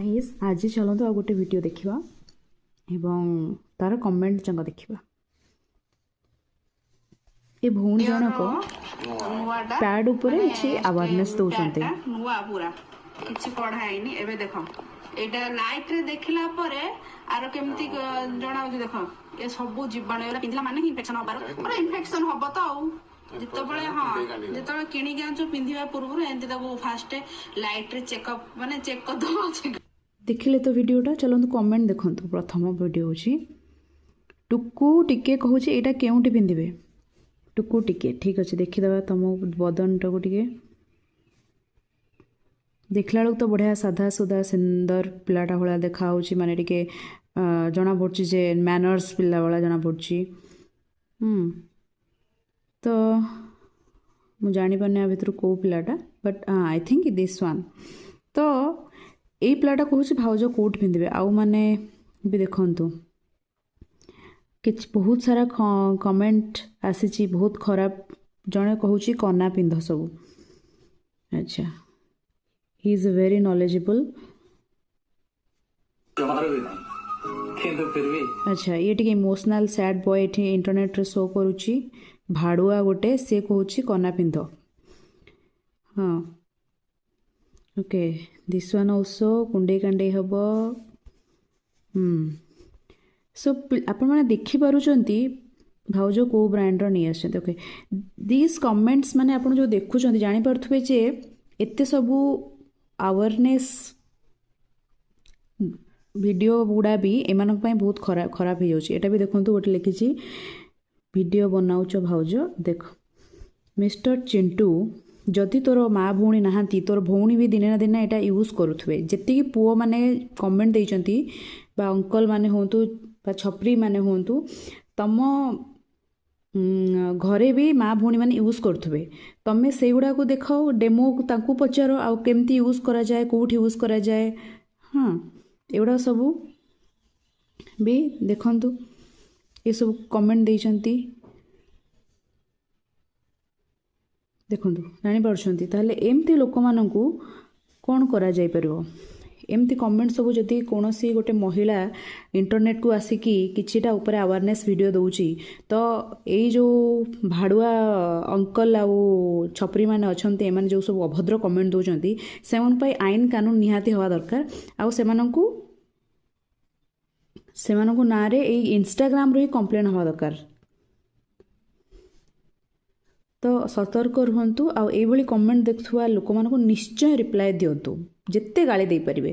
Guys आज चलते आ गोटे वीडियो देखा एवं तार कमेंट जंग देखा ए भौणी जनक पैड ऊपर किसी अवेयरनेस दौरान नुआ पूरा किछि पढ़ाइनी एबे देखो एटा लाइट रे देखिला परे आरो केमती जणा होची देखो ए सब जीवाणु एला पिंधला माने इन्फेक्शन होबार और इन्फेक्शन होबो तो आउ जितबळे हां जितबळे किणी गांचो पिंधिबा पूर्व एंती ताको फास्ट लाइट रे चेकअप माने चेक कर दो देखिले तो वीडियोटा चलतु कमेंट देखो प्रथम वीडियो हूँ टुकु टिके कहूँ यहाँ केउटी पिंधे टुकु टिके ठीक अच्छे देखीदे तुम बदन टाक टे देखला बेलू तो बढ़िया साधा सुधा सुंदर पिलाटा भाया देखा माने टिके जना पड़ी जे मैनर्स पिला भाया जना पड़ी तो मुझे जानी पारे भितर कौ पिलाटा but I think this one तो यही पिलाटा कहूँ भाउज कौट पिंधे आउ मैंने भी देखु कि बहुत सारा कमेंट आसी बहुत खराब जड़े कहूँ कना पिंध सब अच्छा ही इज वेरी नॉलेजेबल अच्छा ये टे इमोशनल सैड बॉय ये इंटरनेट रे शो करुच्ची भाड़ुआ गोटे सी कहूँ कना पिंध हाँ ओके दिस वन ऑल्सो कुंडे कांडे हम सो आपण मैंने देखिपुंट भाउज कौ ब्रांडर नहीं आसते ओके दिस कमेंट्स माने आपण जो देखुं जानीपे जे एत सबू अवेयरनेस वीडियो गुड़ा भी एमान बहुत खराब हो जाए भी देखो गोटे लिखी वीडियो बनाऊच भाउज देख मिस्टर चिंटू जदि तोर माँ भौणी नहांती तोर भौणी भी दिने ना दिन यहाँ यूज करुवे जी पुओ मैंने कमेंट देती अंकल माने हूँ छपरी माने हूँ तम घरे भी माँ भौणी मैंने यूज करुवे तमें से गुड़ा को देख डेमो ताकू पचार आउ केमती यूज करा जाए कौट यूज करा जाए हाँ एगुड़ा सबू भी देखंतु ये सब कमेंट देइचंती देखु जानीपुंट ताहले एमती लोक मानू कौन करा जाई परिवो एमती कमेंट सब जदि कौन सी गोटे महिला इंटरनेट को आसिकी किछिटा ऊपर अवेयरनेस वीडियो दउची तो यही जो भाड़ुआ अंकल आउ छपरी माने अछंती एमान जो सब अभद्र कमेंट दउचंती सेमन पई आईन कानून निहाती हवा दरकार आउ सेमानंकु नारे एई इंस्टाग्राम रे कंप्लेन हवा दरकार तो सतर्क रुहतु आउ एभली कमेंट देखुवा लोक मानक निश्चय रिप्लाय दिंतु जिते गाली दे पारिबे।